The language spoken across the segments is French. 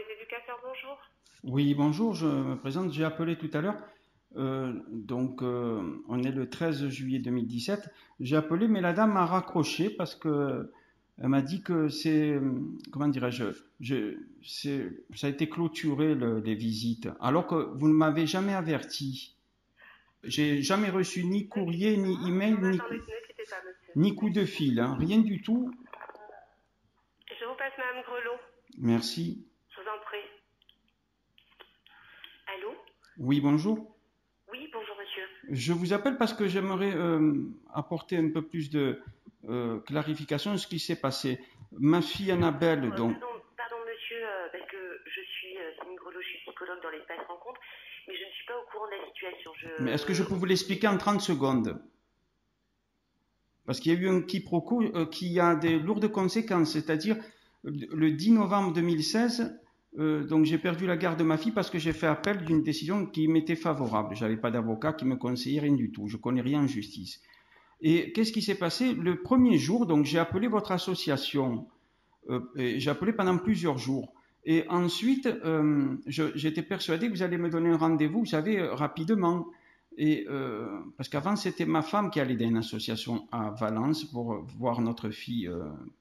les éducateurs, bonjour. Oui, bonjour, je me présente, j'ai appelé tout à l'heure, on est le 13 juillet 2017, j'ai appelé mais la dame m'a raccroché parce que elle m'a dit que comment dirais-je, ça a été clôturé les visites, alors que vous ne m'avez jamais averti. J'ai jamais reçu ni Ne courrier, quittez ni pas. email, Non, mais attendez, ne quittez pas, monsieur. ni coup de fil, hein, rien du tout. Je vous passe Madame Grelot. Merci. Je vous en prie. Allô? Oui, bonjour. Oui, bonjour, monsieur. Je vous appelle parce que j'aimerais apporter un peu plus de clarification sur ce qui s'est passé. Ma fille Annabelle, donc. Pardon, monsieur, parce que je suis Céline Grelot, je suis psychologue dans l'espace rencontre, mais je ne suis pas au courant de la situation. Mais est-ce que je peux vous l'expliquer en 30 secondes? Parce qu'il y a eu un quiproquo qui a des lourdes conséquences, c'est-à-dire le 10 novembre 2016, donc j'ai perdu la garde de ma fille parce que j'ai fait appel d'une décision qui m'était favorable. J'avais pas d'avocat qui me conseillait rien du tout. Je connais rien en justice. Et qu'est-ce qui s'est passé? Le premier jour, donc j'ai appelé votre association. J'ai appelé pendant plusieurs jours. Et ensuite, j'étais persuadé que vous allez me donner un rendez-vous, vous savez, rapidement. Et parce qu'avant, c'était ma femme qui allait dans une association à Valence pour voir notre fille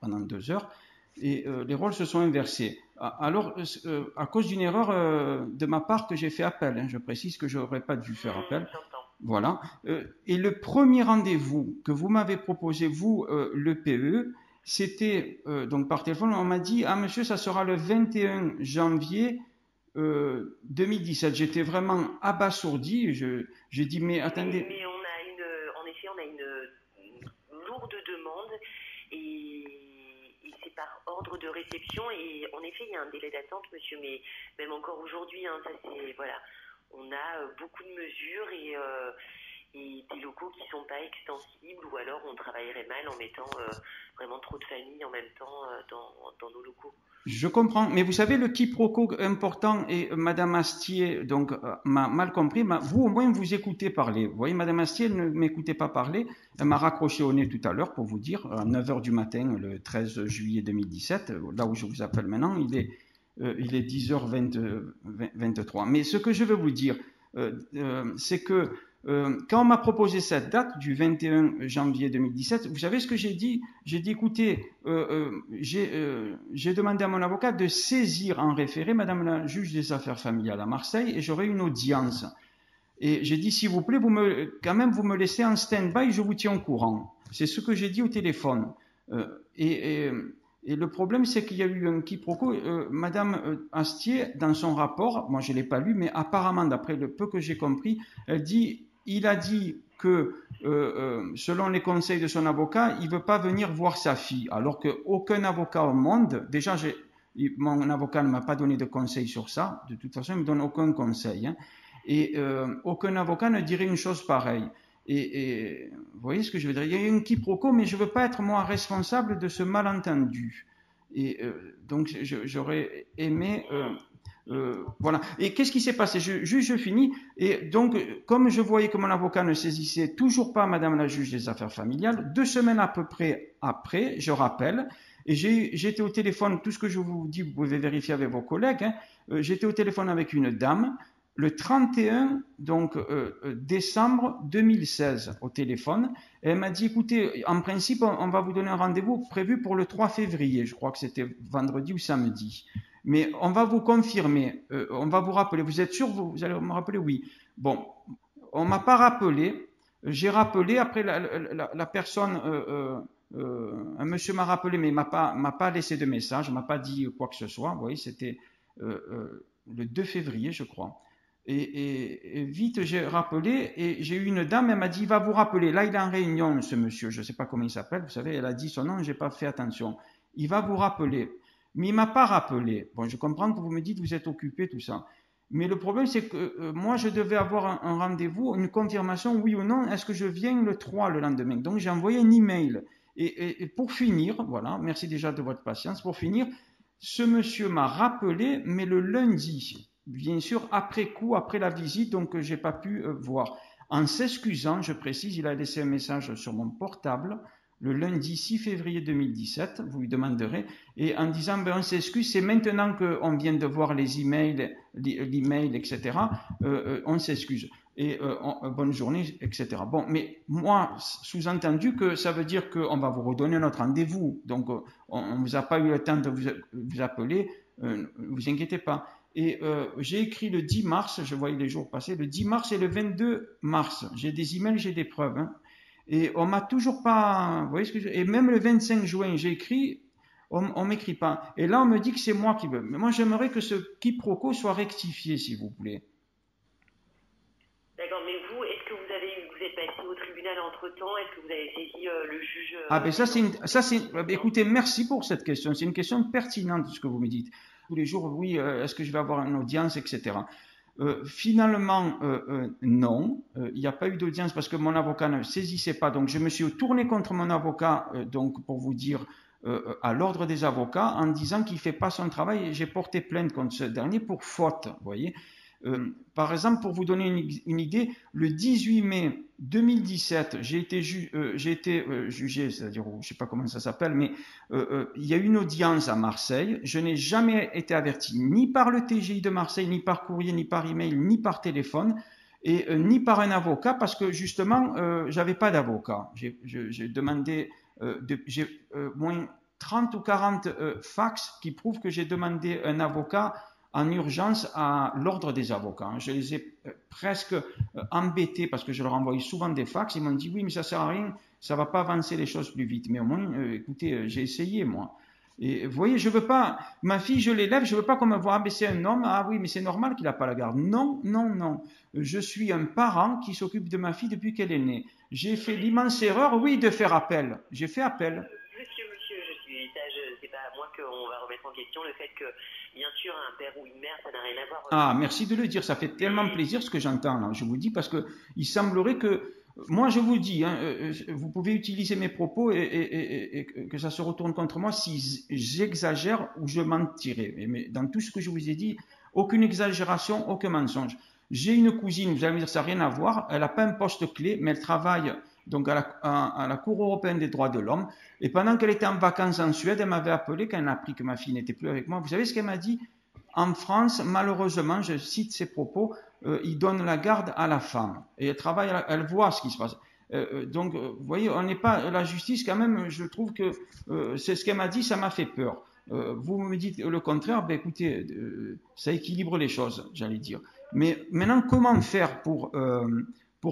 pendant 2 heures. Et les rôles se sont inversés. Alors, à cause d'une erreur de ma part que j'ai fait appel, hein, je précise que je n'aurais pas dû faire appel. Voilà. Et le premier rendez-vous que vous m'avez proposé, vous, le PE, c'était donc par téléphone, on m'a dit, ah monsieur, ça sera le 21 janvier 2017. J'étais vraiment abasourdi. J'ai dit, mais attendez. Mais en effet, on a une lourde demande et c'est par ordre de réception. Et en effet, il y a un délai d'attente, monsieur, mais même encore aujourd'hui, hein, ça c'est, voilà, on a beaucoup de mesures et des locaux qui sont pas extensibles, ou alors on travaillerait mal en mettant vraiment trop de familles en même temps dans nos locaux. Je comprends, mais vous savez, le quiproquo important, et Madame Astier donc m'a mal compris, vous au moins vous écoutez parler. Vous voyez, Madame Astier ne m'écoutait pas parler, elle m'a raccroché au nez tout à l'heure pour vous dire, à 9 heures du matin, le 13 juillet 2017, là où je vous appelle maintenant, il est 10h23. Mais ce que je veux vous dire, c'est que quand on m'a proposé cette date du 21 janvier 2017, vous savez ce que j'ai dit? J'ai dit, écoutez, j'ai demandé à mon avocat de saisir en référé Madame la juge des affaires familiales à Marseille et j'aurai une audience. Et j'ai dit, s'il vous plaît, quand même, vous me laissez en stand-by, je vous tiens au courant. C'est ce que j'ai dit au téléphone. Et le problème, c'est qu'il y a eu un quiproquo. Madame Astier, dans son rapport, moi je ne l'ai pas lu, mais apparemment, d'après le peu que j'ai compris, il a dit que, selon les conseils de son avocat, il ne veut pas venir voir sa fille, alors qu'aucun avocat au monde, déjà, mon avocat ne m'a pas donné de conseils sur ça, de toute façon, il ne me donne aucun conseil, hein, et aucun avocat ne dirait une chose pareille. Et vous voyez ce que je veux dire? Il y a eu un quiproquo, mais je ne veux pas être moi responsable de ce malentendu. Et donc j'aurais aimé... voilà. Et qu'est-ce qui s'est passé? Je finis. Et donc, comme je voyais que mon avocat ne saisissait toujours pas Madame la juge des affaires familiales, 2 semaines à peu près après, je rappelle, et j'étais au téléphone, tout ce que je vous dis, vous pouvez vérifier avec vos collègues, hein, j'étais au téléphone avec une dame, le 31 donc, décembre 2016 au téléphone. Et elle m'a dit, écoutez, en principe, on va vous donner un rendez-vous prévu pour le 3 février. Je crois que c'était vendredi ou samedi. Mais on va vous confirmer, on va vous rappeler. Vous êtes sûr, vous allez me rappeler? Oui. Bon, on m'a pas rappelé. J'ai rappelé, après la personne, un monsieur m'a rappelé, mais m'a pas laissé de message, m'a pas dit quoi que ce soit. Vous voyez, c'était le 2 février, je crois. Et vite, j'ai rappelé et j'ai eu une dame, elle m'a dit, il va vous rappeler. Là, il est en réunion, ce monsieur, je ne sais pas comment il s'appelle, vous savez, elle a dit son nom, j'ai pas fait attention. Il va vous rappeler. Mais il m'a pas rappelé. Bon, je comprends que vous me dites, vous êtes occupé, tout ça. Mais le problème, c'est que moi, je devais avoir un rendez-vous, une confirmation, oui ou non, est-ce que je viens le 3 le lendemain? Donc, j'ai envoyé un email. Et pour finir, voilà, merci déjà de votre patience, pour finir, ce monsieur m'a rappelé, mais le lundi, bien sûr, après coup, après la visite, donc j'ai pas pu voir. En s'excusant, je précise, il a laissé un message sur mon portable le lundi 6 février 2017, vous lui demanderez, et en disant, ben, on s'excuse, c'est maintenant qu'on vient de voir les emails, l'email, etc., on s'excuse. Et bonne journée, etc. Bon, mais moi, sous-entendu que ça veut dire qu'on va vous redonner notre rendez-vous. Donc, on ne vous a pas eu le temps de vous appeler, ne vous inquiétez pas. Et j'ai écrit le 10 mars, je voyais les jours passer, le 10 mars et le 22 mars. J'ai des emails, j'ai des preuves. Hein. Et on m'a toujours pas, vous voyez ce que et même le 25 juin, j'ai écrit, on m'écrit pas. Et là, on me dit que c'est moi qui veux. Mais moi, j'aimerais que ce quiproquo soit rectifié, s'il vous plaît. D'accord, mais vous, est-ce que vous êtes passé au tribunal entre-temps? Est-ce que vous avez saisi le juge? Ah ben écoutez, merci pour cette question. C'est une question pertinente, ce que vous me dites. Tous les jours, oui, est-ce que je vais avoir une audience, etc. Finalement, non, il n'y a pas eu d'audience parce que mon avocat ne saisissait pas. Donc, je me suis tourné contre mon avocat, donc pour vous dire, à l'ordre des avocats, en disant qu'il ne fait pas son travail. Et j'ai porté plainte contre ce dernier pour faute, vous voyez. Par exemple, pour vous donner une idée, le 18 mai 2017, j'ai été jugé, c'est-à-dire, je ne sais pas comment ça s'appelle, mais il y a eu une audience à Marseille. Je n'ai jamais été averti ni par le TGI de Marseille, ni par courrier, ni par email, ni par téléphone, et ni par un avocat, parce que justement, j'avais pas d'avocat. J'ai demandé, j'ai moins 30 ou 40 fax qui prouvent que j'ai demandé un avocat en urgence à l'ordre des avocats. Je les ai presque embêtés parce que je leur envoyais souvent des fax. Ils m'ont dit oui, mais ça sert à rien, ça va pas avancer les choses plus vite. Mais au moins, écoutez, j'ai essayé moi. Et vous voyez, je veux pas, ma fille, je l'élève, je veux pas qu'on me voit, ah mais c'est un homme, ah oui, mais c'est normal qu'il n'a pas la garde. Non, non, non. Je suis un parent qui s'occupe de ma fille depuis qu'elle est née. J'ai fait l'immense erreur, oui, de faire appel. J'ai fait appel. C'est pas à moi qu'on va remettre en question le fait que, bien sûr, un père ou une mère, ça n'a rien à voir. Ah, merci de le dire, ça fait tellement plaisir ce que j'entends là. Je vous dis parce que il semblerait que, moi je vous dis, hein, vous pouvez utiliser mes propos et que ça se retourne contre moi si j'exagère ou je mentirais. Mais dans tout ce que je vous ai dit, aucune exagération, aucun mensonge. J'ai une cousine, vous allez me dire ça n'a rien à voir, elle n'a pas un poste clé, mais elle travaille donc à la Cour européenne des droits de l'homme. Et pendant qu'elle était en vacances en Suède, elle m'avait appelé quand elle a appris que ma fille n'était plus avec moi. Vous savez ce qu'elle m'a dit? En France, malheureusement, je cite ses propos, ils donnent la garde à la femme. Et elle travaille, elle voit ce qui se passe. Donc, vous voyez, on n'est pas la justice quand même. Je trouve que c'est ce qu'elle m'a dit, ça m'a fait peur. Vous me dites le contraire, ben écoutez, ça équilibre les choses, j'allais dire. Mais maintenant, comment faire pour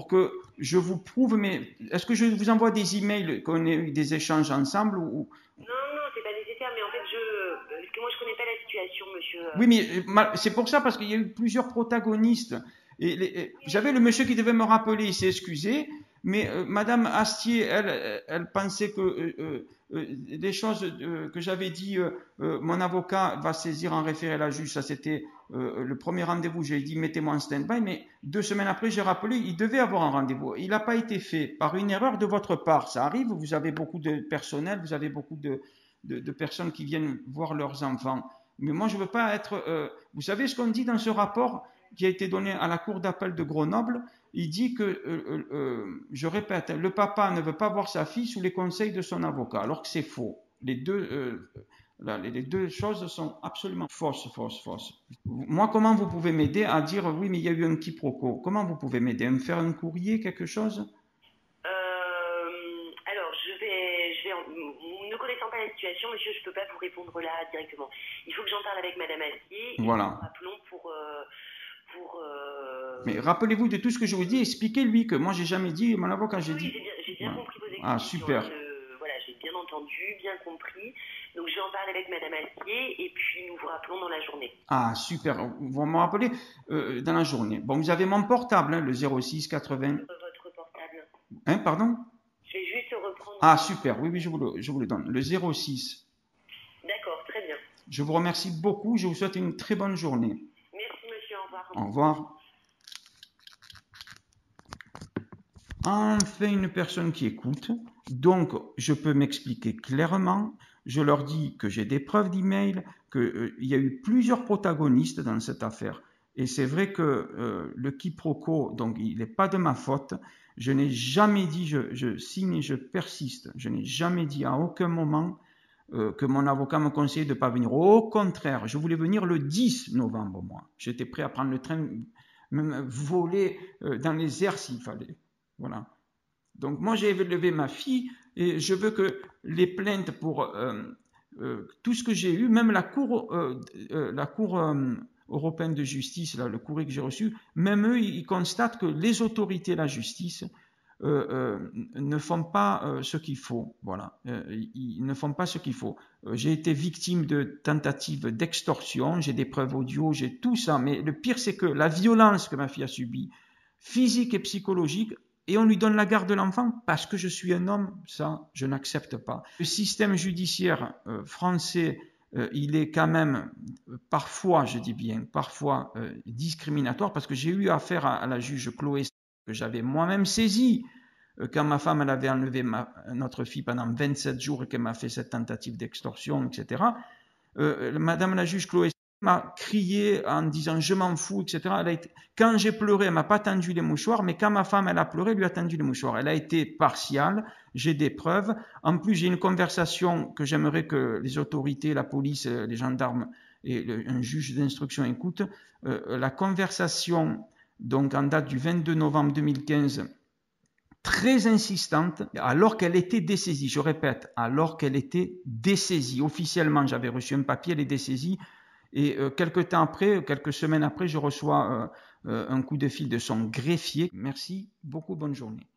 que je vous prouve, mais est-ce que je vous envoie des emails, qu'on ait eu des échanges ensemble ou... Non, c'est pas nécessaire, mais en fait, parce que moi je connais pas la situation, monsieur. Oui, mais c'est pour ça, parce qu'il y a eu plusieurs protagonistes. Vous savez, le monsieur qui devait me rappeler, il s'est excusé, mais Madame Astier, elle pensait que les choses que j'avais dit, mon avocat va saisir en référé à la juge, ça c'était le premier rendez-vous, j'ai dit mettez-moi en stand-by, mais 2 semaines après j'ai rappelé, il devait avoir un rendez-vous. Il n'a pas été fait par une erreur de votre part, ça arrive, vous avez beaucoup de personnel, vous avez beaucoup de personnes qui viennent voir leurs enfants. Mais moi je ne veux pas être... vous savez ce qu'on dit dans ce rapport qui a été donné à la Cour d'appel de Grenoble? Il dit que, je répète, le papa ne veut pas voir sa fille sous les conseils de son avocat, alors que c'est faux. Les deux choses sont absolument fausses. Moi, comment vous pouvez m'aider à dire oui, mais il y a eu un quiproquo? Comment vous pouvez m'aider? Me faire un courrier, quelque chose? Alors, ne connaissant pas la situation, monsieur, je ne peux pas vous répondre là directement. Il faut que j'en parle avec Madame Astier. Voilà. Et rappelons pour Mais rappelez-vous de tout ce que je vous dis, expliquez-lui que moi j'ai jamais dit, mon avocat j'ai dit. J'ai bien compris vos explications. Ah super. Voilà, j'ai bien entendu, bien compris. Donc je vais en parler avec Madame Astier et puis nous vous rappelons dans la journée. Ah super, vous me rappelez dans la journée. Bon, vous avez mon portable, hein, le 06 80. Votre portable. Hein, pardon? Je vais juste reprendre. Ah super, oui, je vous le donne. Le 06. D'accord, très bien. Je vous remercie beaucoup, je vous souhaite une très bonne journée. Merci monsieur, au revoir. Au revoir. Enfin, une personne qui écoute. Donc, je peux m'expliquer clairement. Je leur dis que j'ai des preuves d'email, qu'il y a eu plusieurs protagonistes dans cette affaire. Et c'est vrai que le quiproquo, donc il n'est pas de ma faute. Je n'ai jamais dit, je signe et je persiste, je n'ai jamais dit à aucun moment que mon avocat me conseillait de ne pas venir. Au contraire, je voulais venir le 10 novembre, moi. J'étais prêt à prendre le train, même voler dans les airs s'il fallait. Voilà. Donc moi, j'ai élevé ma fille et je veux que les plaintes pour tout ce que j'ai eu, même la Cour européenne de justice, là, le courrier que j'ai reçu, même eux, ils constatent que les autorités de la justice ne font pas ce qu'il faut. Voilà, ils ne font pas ce qu'il faut. J'ai été victime de tentatives d'extorsion, j'ai des preuves audio, j'ai tout ça, mais le pire, c'est que la violence que ma fille a subie, physique et psychologique, et on lui donne la garde de l'enfant parce que je suis un homme, ça, je n'accepte pas. Le système judiciaire français, il est quand même parfois, je dis bien, parfois discriminatoire, parce que j'ai eu affaire à la juge Chloé, que j'avais moi-même saisie, quand ma femme elle avait enlevé notre fille pendant 27 jours et qu'elle m'a fait cette tentative d'extorsion, etc. Madame la juge Chloé m'a crié en disant je m'en fous, etc. Quand j'ai pleuré, elle m'a pas tendu les mouchoirs, mais quand ma femme elle a pleuré, elle lui a tendu les mouchoirs. Elle a été partiale, j'ai des preuves. En plus, j'ai une conversation que j'aimerais que les autorités, la police, les gendarmes et un juge d'instruction écoutent. La conversation, donc en date du 22 novembre 2015, très insistante, alors qu'elle était dessaisie. Je répète, alors qu'elle était dessaisie. Officiellement, j'avais reçu un papier, elle est dessaisie. Et quelques semaines après, je reçois un coup de fil de son greffier. Merci beaucoup, bonne journée.